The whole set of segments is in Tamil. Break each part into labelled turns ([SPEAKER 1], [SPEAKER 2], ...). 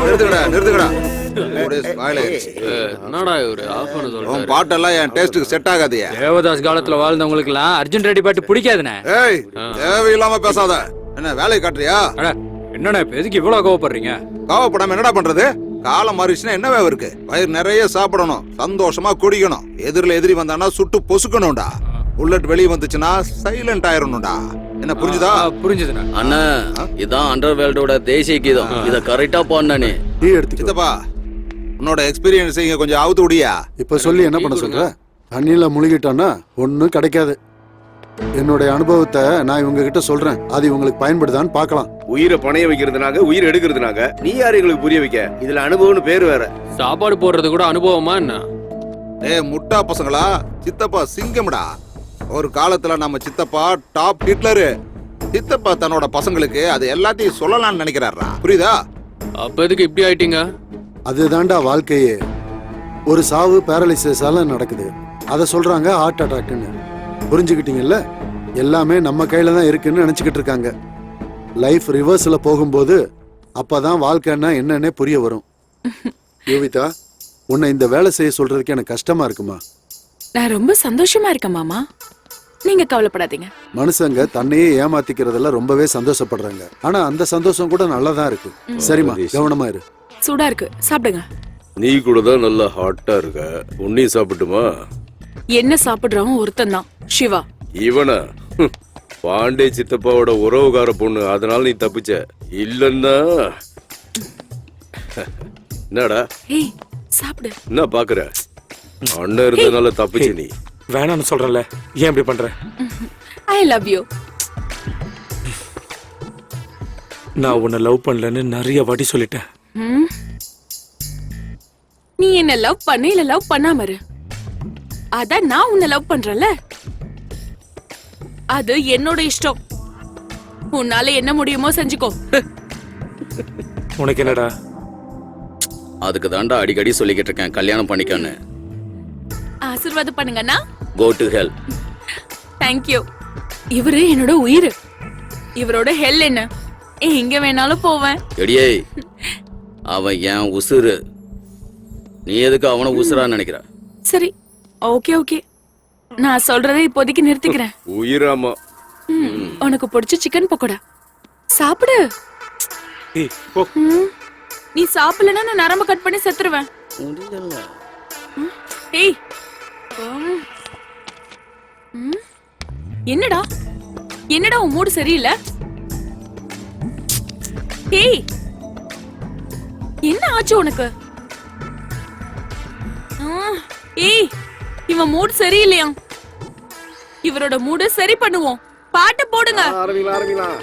[SPEAKER 1] நிறுத்துக்கடா.
[SPEAKER 2] என்னடா இவரு ஆஃப் பண்ண சொல்றாரு?
[SPEAKER 1] பாட்டெல்லாம் என் டேஸ்டுக்கு செட் ஆகாதியா?
[SPEAKER 2] தேவதாஸ் காலத்துல வாழ்ந்தவங்களுக்கு எல்லாம் அர்ஜுன் ரெட்டி பாட்டு பிடிக்காதுண்ணே.
[SPEAKER 1] ஏய், தேவையில்லாம பேசாத. என்ன வேலையை காட்டுறியா?
[SPEAKER 2] என்னண்ணே எதுக்கு இவ்வளவு கோவப்படுறீங்க?
[SPEAKER 1] கோவப்படாம என்னடா பண்றது? காலம் மாறிச்சுன்னா என்ன வேலை இருக்கு? வயிறு நிறைய சாப்பிடணும், சந்தோஷமா குடிக்கணும். எதிரில வந்தானா சுட்டு பொசுக்கணும்டா. புல்லட் வெளியே வந்துச்சுன்னா சைலண்ட் ஆயிரணும்டா. என்ன புரிஞ்சுதா?
[SPEAKER 2] புரிஞ்சுதுண்ணா.
[SPEAKER 3] அண்ணா இதான் அண்டர் வேர்ல்டோட தேசிய கீதம். இத கரெக்டா போடனே.
[SPEAKER 4] டீ எடுத்துக்கப்பா.
[SPEAKER 1] உன்னோட எக்ஸ்பீரியன்ஸ் இங்க கொஞ்சம் அவுத்து விடியா?
[SPEAKER 4] இப்ப சொல்லி என்ன பண்ண சொல்ற? தண்ணியில முழுகிட்டான்னா ஒன்னும் கிடைக்காது. என்னுடைய அனுபவத்தை நான் இவங்க கிட்ட சொல்றேன். அது இவங்களுக்கு பயன்படுதான்னு பார்க்கலாம்.
[SPEAKER 5] உயிரை பணைய வைக்கிறதுனாங்க, உயிர் எடுக்கிறதுனாங்க நீ யாரு எங்களுக்கு புரிய வைக்க? இதுல அனுபவம்னு பேர் வேற.
[SPEAKER 2] சாப்பாடு போடுறது கூட அனுபவமா என்ன?
[SPEAKER 1] முட்டா பசங்களா, சித்தப்பா சிங்கம்டா. ஒரு காலத்துல நம்ம சித்தப்பா டாப் ஹிட்லரு. சித்தப்பா தன்னோட பசங்களுக்கு அது எல்லாத்தையும் சொல்லலாம்னு நினைக்கிறாரா? புரியுதா?
[SPEAKER 2] அப்ப எதுக்கு இப்படி ஆயிட்டீங்க?
[SPEAKER 4] அதுதான்டா வாழ்க்கையே. ஒரு சாவு பேரலிசிஸால நடக்குது. அதை சொல்றாங்க ஹார்ட் அட்டாக்னு. புரிஞ்சுக்கிட்டீங்கல்ல? எல்லாமே நம்ம கையில தான் இருக்குன்னு நினைச்சுக்கிட்டு இருக்காங்க. லைஃப் ரிவர்ஸ்ல போகும்போது அப்பதான் வாழ்க்கைன்னா என்னன்னே புரிய வரும். யோவிதா, உன்னை இந்த வேலை செய்ய சொல்றதுக்கு எனக்கு கஷ்டமா இருக்குமா?
[SPEAKER 6] நான் ரொம்ப சந்தோஷமா இருக்கேன் மாமா, நீங்க கவலைப்படாதீங்க.
[SPEAKER 4] மனுஷங்க தன்னையே ஏமாத்திக்கிறதுல ரொம்பவே சந்தோஷப்படுறாங்க. ஆனா அந்த சந்தோஷம் கூட நல்லாதான் இருக்கு. சரிம்மா, கவனமா இரு.
[SPEAKER 6] சூடா இருக்கு, சாப்பிடுங்க.
[SPEAKER 5] நீ கூட தான் நல்லா ஹாட்டா இருக்க. உன்னையும் சாப்பிட்டுமா?
[SPEAKER 6] என்ன சாப்பிடுறவன் ஒருத்தன் தான், சிவா.
[SPEAKER 5] இவனா? பாண்டே சித்தப்பாவோட உறவுகார பொண்ணு, அதனால நீ தப்பிச்ச. இல்லன்னா என்னடா?
[SPEAKER 6] ஏய் சாப்பிடு.
[SPEAKER 5] என்ன பாக்குற? அண்ணன் இருந்தனால தப்பிச்சு. நீ
[SPEAKER 7] வேணான்னு சொல்றல, ஏன் இப்படி பண்ற?
[SPEAKER 6] I love you.
[SPEAKER 7] நான் உன்னை லவ் பண்ணலன்னு நிறைய வாட்டி சொல்லிட்டேன்.
[SPEAKER 6] நீ என்ன லவ் பண்ண இல்ல லவ் பண்ணாம இரு. அதான் நான் உன்னை லவ் பண்றேன்ல, அது என்னோட இஷ்டம். உன்னால என்ன முடியுமோ செஞ்சுக்கோ.
[SPEAKER 7] உனக்கு என்னடா?
[SPEAKER 3] அதுக்கு தாண்டா அடிக்கடி சொல்லிக்கிட்டு இருக்கேன், கல்யாணம் பண்ணிக்கன்னு.
[SPEAKER 6] ஆசீர்வாதம் பண்ணுங்கண்ணா.
[SPEAKER 3] Go to hell.
[SPEAKER 6] Thank you. இவரு என்னோட உயிர். இவரோட ஹெல் என்ன? எங்க வேணாலும் போவேன்.
[SPEAKER 3] எடியே, அவன் ஏன் உசுரு. நீ எதுக்கு அவனை உசுரா நினைக்கிற?
[SPEAKER 6] சரி, ஓகே ஓகே, நான் சொல்றதை இப்போதைக்கு நிறுத்திக்கிறேன்.
[SPEAKER 5] உயிராமா.
[SPEAKER 6] உனக்கு பிடிச்ச சிக்கன் பக்கோடா சாப்பிடு. நீ சாப்பிடலன்னா நான் நரம்பு கட் பண்ணி செத்துருவேன். ஏய், என்னடா என்னடா உன் மூடு சரியில்லை? ஏய், என்ன ஆச்சு உனக்கு? ஏய், இவன் மூடு சரியில்லையா? இவரோட மூடு சரி பண்ணுவோம். பாட்டு போடுங்க.
[SPEAKER 1] ஆரம்பிக்கலாம்.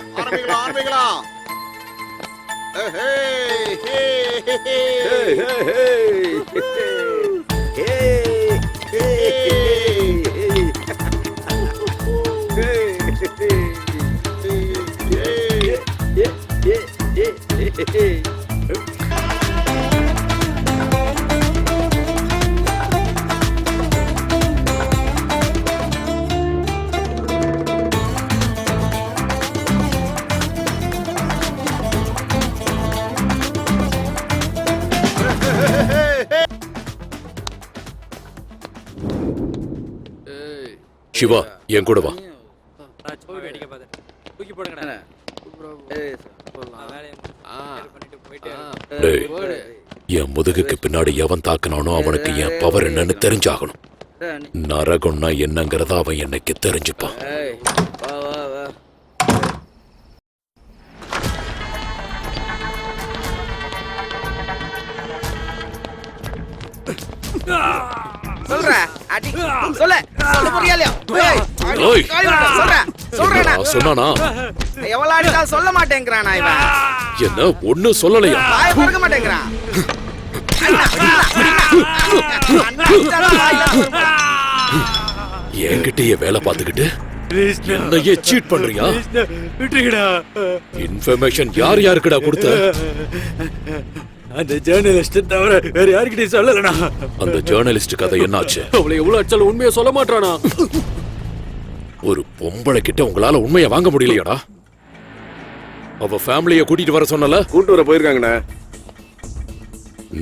[SPEAKER 8] சிவா, என் கூட வா. என் முதுகுக்கு பின்னாடி எவன் தாக்கினானோ அவனுக்கு என் பவர் என்னன்னு தெரிஞ்சாகணும். நரகம்னா என்னங்கிறத அவன் என்னைக்கு தெரிஞ்சுப்பான்.
[SPEAKER 9] சொல்ல மாட்டேங்கிறான்.
[SPEAKER 8] என்ன ஒண்ணு சொல்லலையா?
[SPEAKER 9] மாட்டேங்கிறான்.
[SPEAKER 8] என்கிட்டயே வேலை பார்த்துக்கிட்டு என்னையே சீட் பண்றியா? இன்ஃபர்மேஷன் யார் யாருக்குடா கொடுத்த?
[SPEAKER 7] அந்த ஜேர்னலிஸ்ட் தவிர வேற யாருக்கிட்டே சொல்லலனா.
[SPEAKER 8] அந்த ஜேர்னலிஸ்ட் கதை என்னாச்சு?
[SPEAKER 2] அவளை எவ்வளவு அடிச்சாலும் உண்மையை சொல்ல மாட்டானா?
[SPEAKER 8] ஒரு பொம்பளை கிட்ட உங்களால உண்மையை வாங்க முடியலையாடா? அவ ஃபேமிலிய கூட்டிட்டு வர சொன்னல.
[SPEAKER 5] கூட்டு வர போயிருக்காங்கண்ணே.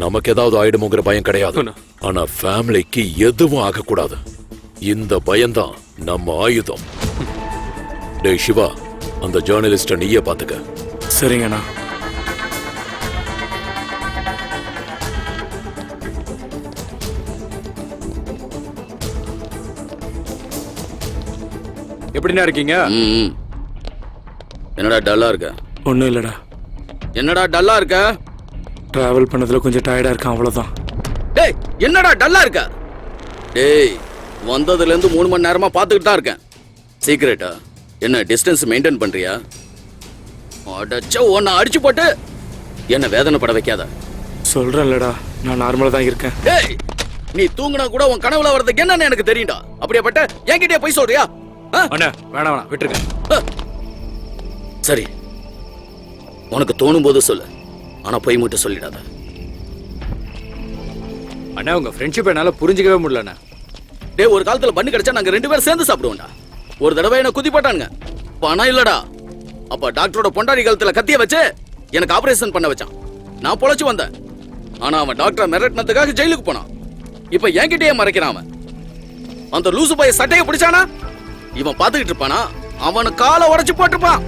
[SPEAKER 8] நமக்கு ஏதாவது ஆயிடுமோங்கிற பயம் கிடையாது.
[SPEAKER 2] அண்ணா.
[SPEAKER 8] ஆனா ஃபேமிலிக்கு எதுவும் ஆகக்கூடாது. இந்த பயம்தான் நம்ம ஆயுதம். டேய் சிவா, அந்த ஜேர்னலிஸ்ட நீயே பாத்துக்க.
[SPEAKER 7] சரிங்கண்ணா.
[SPEAKER 2] எப்படிண்ணா இருக்கீங்க?
[SPEAKER 3] ம். என்னடா டல்லா இருக்க?
[SPEAKER 7] ஒன்றும் இல்லைடா,
[SPEAKER 3] என்னடா டல்லா இருக்க?
[SPEAKER 7] டிராவல் பண்ணதுல கொஞ்சம் டயர்டா இருக்கேன், அவ்வளோதான்.
[SPEAKER 3] டேய் என்னடா டல்லா இருக்க? டேய் வந்ததுல இருந்து 3 மணி நேரமா பாத்துக்கிட்டு தான் இருக்கேன். சீக்கிரட்டா என்ன டிஸ்டன்ஸ் மெயின்டைன் பண்றியா? அடச்ச உன்னை அடிச்சு போட்டு என்ன வேதனைப்பட வைக்காத.
[SPEAKER 7] சொல்றேன்லடா, நான் நார்மலா தான் இருக்கேன்.
[SPEAKER 3] டேய் நீ தூங்குனா கூட உன் கனவுல வர்றதுக்கு என்னன்னு எனக்கு தெரியும்டா. அப்படியேப்பட்ட என்கிட்டயே போய் சொல்றியா?
[SPEAKER 2] அண்ணா வேணாம் வேணாம் விட்டுருங்க.
[SPEAKER 3] சரி, உனக்கு தோணும் போது சொல்லு, ஆனா போய் மட்டும் சொல்லிடாத.
[SPEAKER 2] அண்ணா உங்க ஃப்ரெண்ட்ஷிப் என்னால புரிஞ்சிக்கவே முடியலண்ணா.
[SPEAKER 3] டேய் ஒரு காலத்துல பண்ணு கிடைச்சா நாங்க 2 பேரும் சேர்ந்து சாப்பிடுவோம்டா. ஒரு தடவை என்ன குதி போட்டானுங்க, பணம் இல்லடா. அப்ப டாக்டரோட பொண்டாடி காலத்துல கத்திய வச்சு எனக்கு ஆபரேஷன் பண்ண வச்சான். நான் பொழைச்சு வந்தேன். ஆனா அவன் டாக்டரை மிரட்டினதுக்காக ஜெயிலுக்கு போனான். இப்ப என்கிட்டயே மறைக்கிறான் அவன். அந்த லூசு பைய சட்டையை பிடிச்சானா இவன் பாத்துக்கிட்டு இருப்பானா? அவனு காலை உடைச்சு போட்டுப்பான்.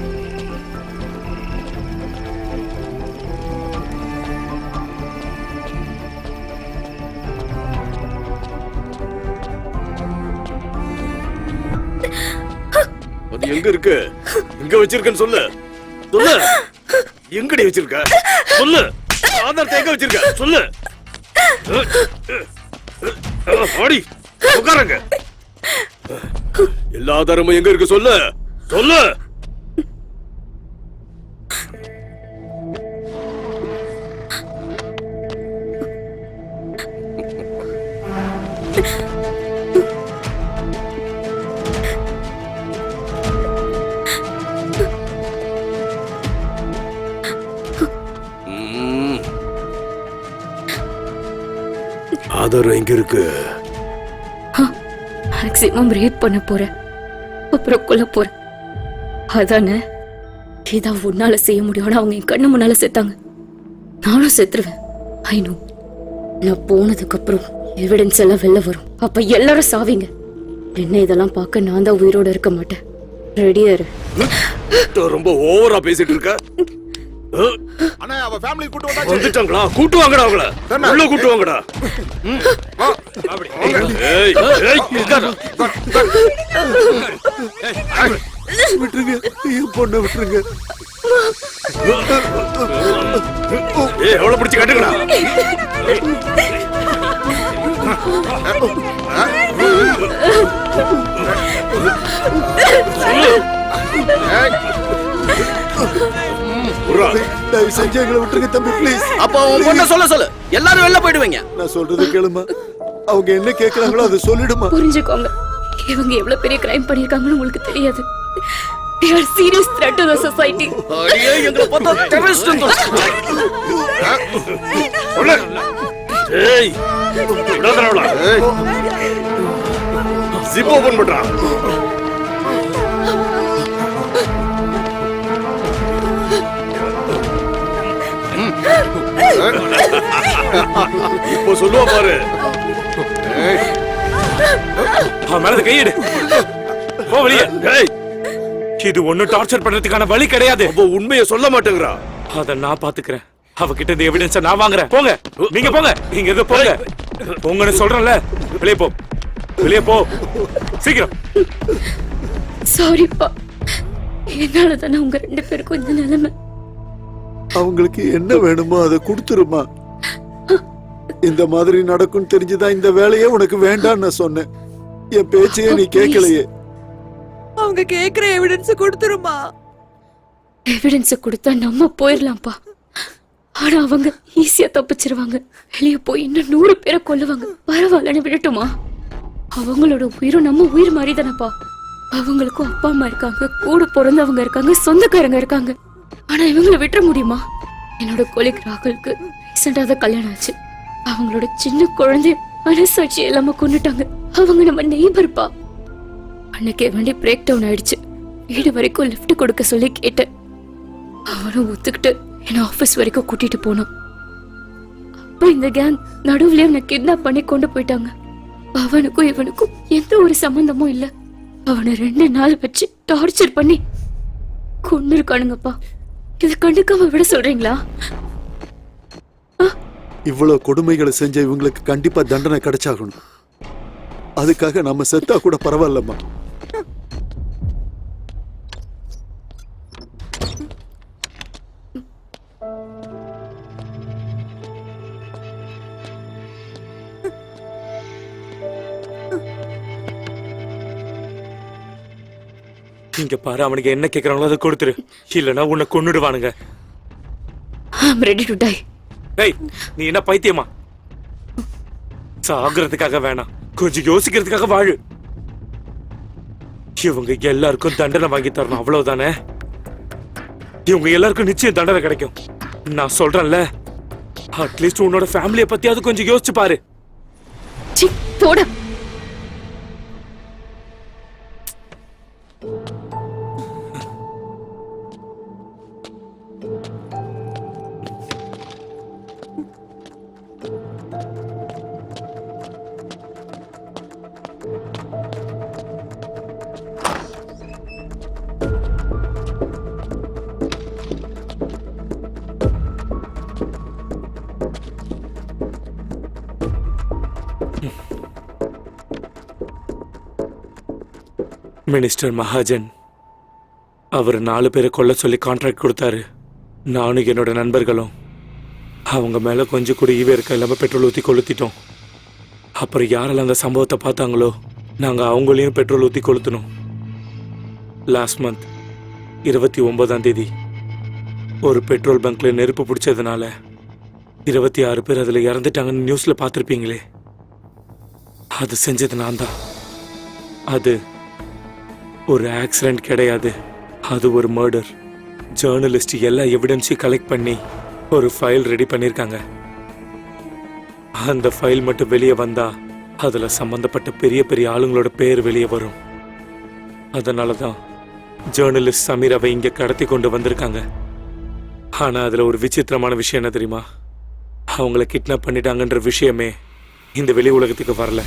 [SPEAKER 5] அது எங்க இருக்கு? எங்க வச்சிருக்கன்னு சொல்லு. சொல்லு, எங்கடி வச்சிருக்க? சொல்லு, ஆதாரத்தை எங்க வச்சிருக்க? சொல்லு. ஆடி உட்காருங்க. எல்லா ஆதாரமும் எங்க இருக்கு? சொல்லு சொல்லு. ஆதாரம் எங்க இருக்கு?
[SPEAKER 10] மேக்ஸிமம் ரேப் பண்ண போறேன், அப்புறம் கொல்ல போறேன். அதானே இதான் உன்னால செய்ய முடியும். ஆனா அவங்க என் கண்ணு முன்னால செத்தாங்க, நானும் செத்துருவேன். I know. நான் போனதுக்கு அப்புறம் எவிடன்ஸ் எல்லாம் வெளில வரும், அப்ப எல்லாரும் சாவீங்க. என்ன இதெல்லாம் பார்க்க நான் தான் உயிரோட இருக்க மாட்டேன். ரெடியா இரு.
[SPEAKER 5] ரொம்ப ஓவரா பேசிட்டு இருக்க.
[SPEAKER 1] அண்ணா அவ ஃபேமிலி கூட்டி வந்தாச்சு.
[SPEAKER 5] வந்துட்டாங்களா? கூட்டு வாங்கடா அவங்கள. உள்ள கூட்டு வாங்கடா.
[SPEAKER 2] அப்படி
[SPEAKER 5] ஏய் ஏய் உட்காரு.
[SPEAKER 4] விட்டுருங்க, என் பொண்ணை விட்டுருங்க.
[SPEAKER 5] ஏய் அவளை பிடிச்சு கட்டுங்கடா.
[SPEAKER 4] தயவு செஞ்சு எங்களை விட்டுருங்க தம்பி, ப்ளீஸ்.
[SPEAKER 3] அப்ப அவன் பொண்ண சொல்ல சொல்லு, எல்லாரும் வெளில போயிடுவீங்க.
[SPEAKER 4] நான் சொல்றது கேளுமா, அவங்க என்ன கேக்குறாங்களோ அதை சொல்லிடுமா.
[SPEAKER 10] புரிஞ்சுக்கோங்க, இவங்க எவ்வளவு பெரிய கிரைம் பண்ணிருக்காங்கன்னு உங்களுக்கு தெரியாது. They are serious threat to the society.
[SPEAKER 3] அடியே எங்களை பார்த்தா டெரரிஸ்ட்
[SPEAKER 5] சொல்லு. ஏய் விடாதடா. ஏய் ஜிப் ஓபன் பண்றா. இப்போ சொல்லுவா பாரு.
[SPEAKER 7] அவன் மேல கையிடு, போ வெளியே.
[SPEAKER 5] ஏய்
[SPEAKER 7] இது ஒண்ணு டார்ச்சர் பண்றதுக்கான வழி கிடையாது.
[SPEAKER 5] அப்ப உண்மையை சொல்ல மாட்டேங்கிறா.
[SPEAKER 7] அத நான் பாத்துக்கிறேன். அவகிட்ட இந்த எவிடன்ஸ நான் வாங்குறேன். போங்க, நீங்க போங்க, நீங்க எது போங்க. போங்கன்னு சொல்றேன்ல, வெளியே போ, வெளியே போ, சீக்கிரம்.
[SPEAKER 10] சாரிப்பா, என்னால தானே உங்க 2 பேருக்கும் இந்த நிலைமை.
[SPEAKER 4] அவங்களுக்கு என்ன வேணுமோ அதை கொடுத்துருமா. இந்த மாதிரி நடக்கும் தெரிஞ்சுதான் இந்த வேலையே உனக்கு வேண்டான்னு நான் சொன்னேன். என் பேச்சையே நீ கேட்கலையே.
[SPEAKER 6] அவங்க கேக்குற எவிடன்ஸ் கொடுத்துருமா.
[SPEAKER 10] எவிடன்ஸ் கொடுத்தா நம்ம போயிடலாம்ப்பா. ஆனா அவங்க ஈஸியா தப்பிச்சிருவாங்க. வெளியே போய் இன்னும் 100 பேரை கொல்லுவாங்க. பரவாயில்லன்னு விடட்டுமா? அவங்களோட உயிரும் நம்ம உயிர் மாதிரி தானப்பா. அவங்களுக்கும் அப்பா அம்மா இருக்காங்க, கூட பிறந்தவங்க இருக்காங்க, சொந்தக்காரங்க இருக்காங்க. ஆனா இவங்களை விட்டுற முடியுமா? என்னோட கொலிக் ராகுலுக்கு ரீசெண்டா தான் கல்யாணம் ஆச்சு. அவங்களோட சின்ன குழந்தை மனசாட்சி எல்லாம கொண்டுட்டாங்க. அவங்க நம்ம நெய்பர்ப்பா. அன்னைக்கே வண்டி பிரேக் டவுன் ஆயிடுச்சு. வீடு வரைக்கும் லிஃப்ட் கொடுக்க சொல்லி கேட்டேன். அவனும் ஒத்துக்கிட்டு என்ன ஆபீஸ் வரைக்கும் கூட்டிட்டு போனான். அப்ப இந்த கேங் நடுவுல அவனை கிட்னாப் பண்ணி கொண்டு போயிட்டாங்க. அவனுக்கும் இவனுக்கும் எந்த ஒரு சம்பந்தமும் இல்ல. அவனை 2 நாள் வச்சு டார்ச்சர் பண்ணி கொண்டு இருக்கானுங்கப்பா. இதை கண்டுக்காம விட சொல்றீங்களா?
[SPEAKER 4] இவ்வளவு கொடுமைகளை செஞ்ச இவங்களுக்கு கண்டிப்பா தண்டனை கிடைச்சாகணும். அதுக்காக நம்ம செத்தா கூட பரவாயில்லம்மா.
[SPEAKER 7] இங்க பாரு, அவனுக்கு என்ன கேக்குறாங்களோ அதை கொடுத்துரு, இல்லனா உன்னை கொன்னுடுவானுங்க.
[SPEAKER 10] I'm ready to die.
[SPEAKER 7] டேய், நீ என்ன பைத்தியமா? சாகிறதுக்காக வேணாம், கொஞ்சம் யோசிக்கிறதுக்காக வாழு. இவங்க எல்லாருக்கும் தண்டனை வாங்கி தரணும், அவ்வளவுதானே? இவங்க எல்லாருக்கும் நிச்சயம் தண்டனை கிடைக்கும். நான் சொல்றேன்ல, அட்லீஸ்ட் உன்னோட ஃபேமிலியை பத்தியாவது கொஞ்சம் யோசிச்சு பாரு.
[SPEAKER 10] சீ, போட.
[SPEAKER 7] மினிஸ்டர் மகாஜன் அவர் 4 பேரை கொல்ல சொல்லி கான்ட்ராக்ட் கொடுத்தாரு. நானும் என்னோட நண்பர்களும் அவங்க மேல கொஞ்சம் கூட ஈவே இருக்க இல்லாம பெட்ரோல் ஊத்தி கொளுத்திட்டோம். அப்புறம் யாரெல்லாம் அந்த சம்பவத்தை பார்த்தாங்களோ நாங்க அவங்களையும் பெட்ரோல் ஊத்தி கொளுத்தினோம். லாஸ்ட் மந்த் 29ஆம் தேதி ஒரு பெட்ரோல் பங்க்ல நெருப்பு பிடிச்சதுனால 26 பேர் அதுல இறந்துட்டாங்கன்னு நியூஸ்ல பார்த்திருப்பீங்களே. அது செஞ்சது நான் தான். அது ஒரு ஆக்சிடென்ட் கிடையாது, அது ஒரு மர்டர். ஜேர்னலிஸ்ட் எல்லா எவிடன்ஸையும் கலெக்ட் பண்ணி ஒரு ஃபைல் ரெடி பண்ணியிருக்காங்க. அந்த ஃபைல் மட்டும் வெளியே வந்தா அதுல சம்பந்தப்பட்ட பெரிய பெரிய ஆளுங்களோட பேர் வெளியே வரும். அதனால தான் ஜேர்னலிஸ்ட் சமீராவை இங்க கடத்தி கொண்டு வந்திருக்காங்க. ஆனா அதுல ஒரு விசித்திரமான விஷயம் என்ன தெரியுமா? அவங்கள கிட்னாப் பண்ணிட்டாங்கன்ற விஷயமே இந்த வெளி உலகத்துக்கு வரல.